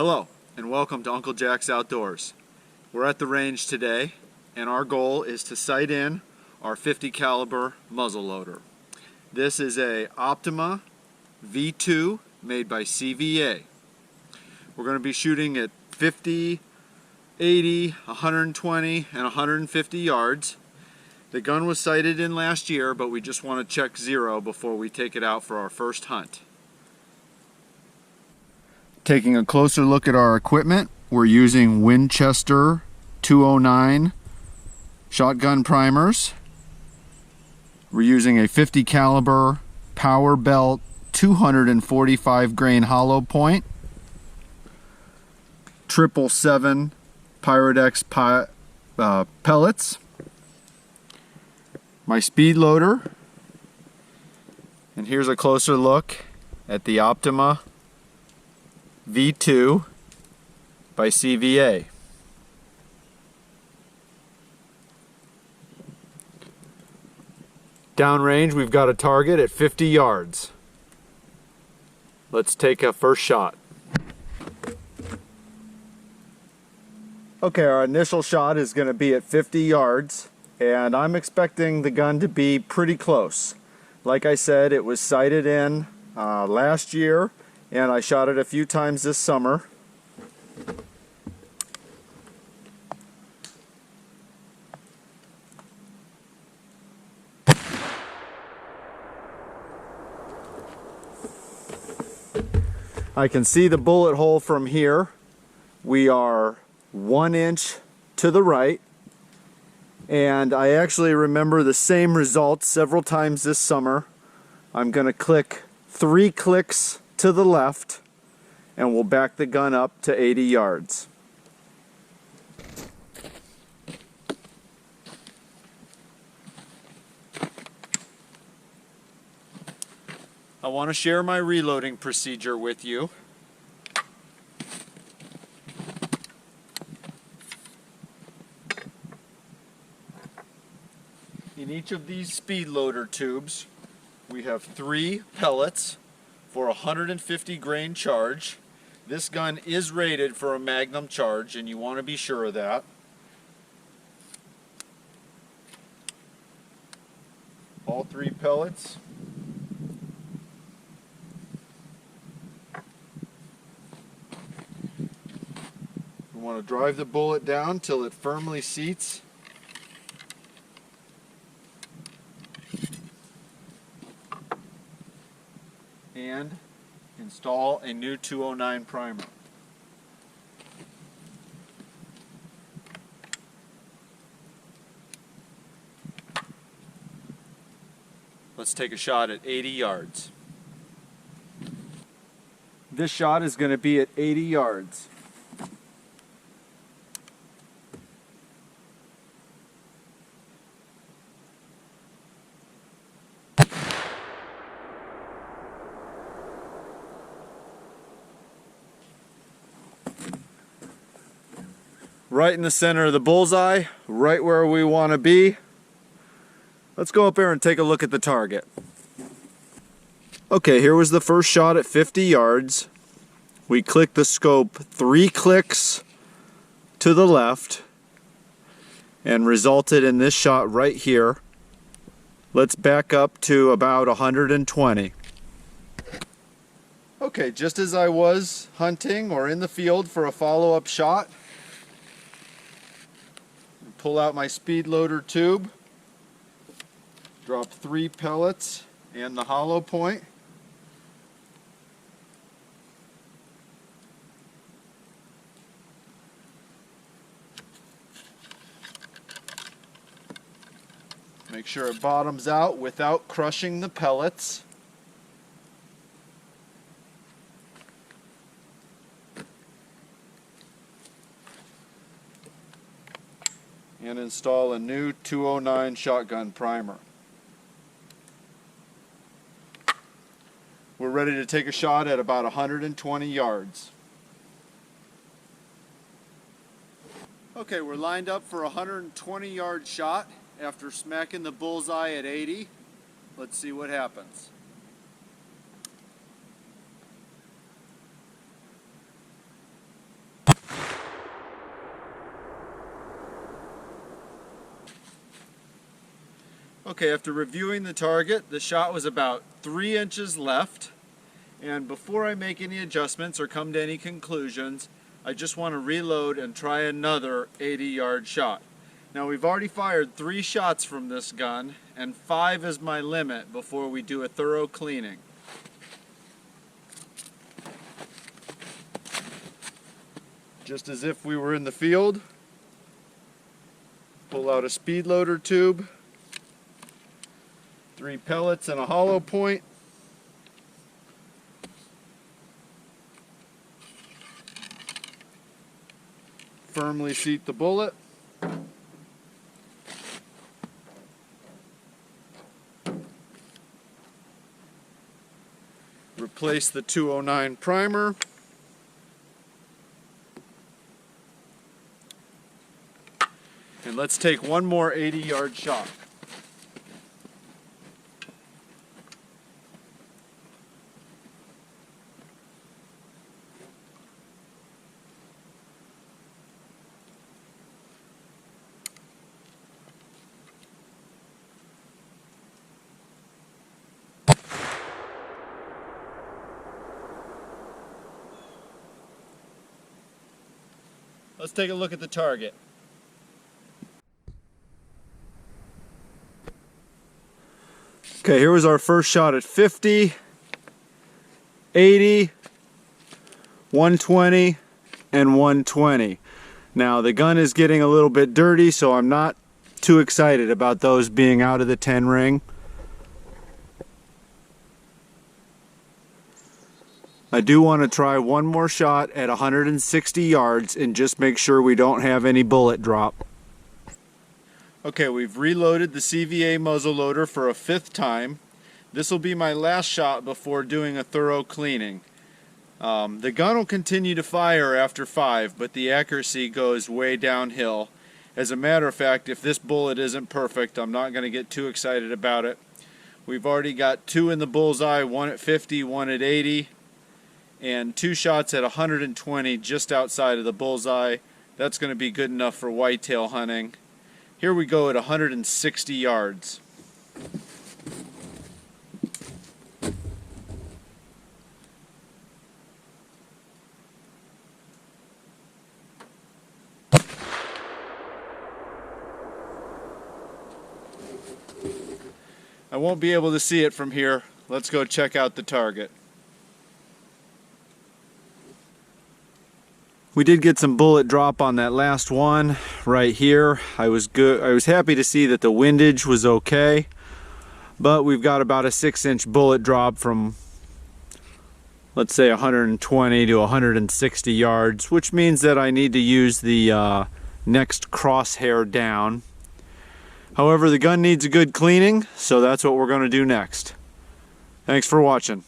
Hello and welcome to Uncle Jack's Outdoors. We're at the range today and our goal is to sight in our 50 caliber muzzleloader. This is a Optima V2 made by CVA. We're going to be shooting at 50, 80, 120 and 150 yards. The gun was sighted in last year, but we just want to check zero before we take it out for our first hunt. Taking a closer look at our equipment, we're using Winchester 209 shotgun primers. We're using a 50 caliber Powerbelt 245 grain hollow point, 777 Pyrodex pellets, my speed loader, and here's a closer look at the Optima V2 by CVA. Downrange, we've got a target at 50 yards. Let's take a first shot. Okay, our initial shot is going to be at 50 yards, and I'm expecting the gun to be pretty close. Like I said, it was sighted in last year, and I shot it a few times this summer. I can see the bullet hole from here. We are 1 inch to the right, and I actually remember the same result several times this summer. I'm going to click 3 clicks to the left and we'll back the gun up to 80 yards. I want to share my reloading procedure with you. In each of these speed loader tubes, we have 3 pellets for a 150 grain charge. This gun is rated for a magnum charge, and you want to be sure of that. All 3 pellets. We want to drive the bullet down till it firmly seats. And install a new 209 primer. Let's take a shot at 80 yards. This shot is going to be at 80 yards. Right in the center of the bullseye, right where we want to be. Let's go up there and take a look at the target. Okay, here was the first shot at 50 yards. We clicked the scope 3 clicks to the left and resulted in this shot right here. Let's back up to about 120. Okay, just as I was hunting or in the field for a follow-up shot, pull out my speed loader tube, drop 3 pellets and the hollow point. Make sure it bottoms out without crushing the pellets. And install a new 209 shotgun primer. We're ready to take a shot at about 120 yards. Okay, we're lined up for a 120-yard shot after smacking the bullseye at 80. Let's see what happens. Okay, after reviewing the target, the shot was about 3 inches left. And before I make any adjustments or come to any conclusions, I just want to reload and try another 80-yard shot. Now we've already fired 3 shots from this gun, and 5 is my limit before we do a thorough cleaning. Just as if we were in the field, pull out a speed loader tube, 3 pellets and a hollow point. Firmly seat the bullet. Replace the 209 primer. And let's take one more 80-yard shot. Let's take a look at the target. Okay, here was our first shot at 50, 80, 120, and 120. Now the gun is getting a little bit dirty, so I'm not too excited about those being out of the 10 ring. I do want to try one more shot at 160 yards and just make sure we don't have any bullet drop. Okay, we've reloaded the CVA muzzleloader for a 5th time. This will be my last shot before doing a thorough cleaning. The gun will continue to fire after 5, but the accuracy goes way downhill. As a matter of fact, if this bullet isn't perfect, I'm not going to get too excited about it. We've already got 2 in the bullseye, 1 at 50, 1 at 80. And 2 shots at 120 just outside of the bullseye. That's going to be good enough for whitetail hunting. Here we go at 160 yards. I won't be able to see it from here. Let's go check out the target. We did get some bullet drop on that last one right here. I was happy to see that the windage was okay, but we've got about a 6-inch bullet drop from, let's say, 120 to 160 yards, which means that I need to use the next crosshair down. However, the gun needs a good cleaning, so that's what we're going to do next. Thanks for watching.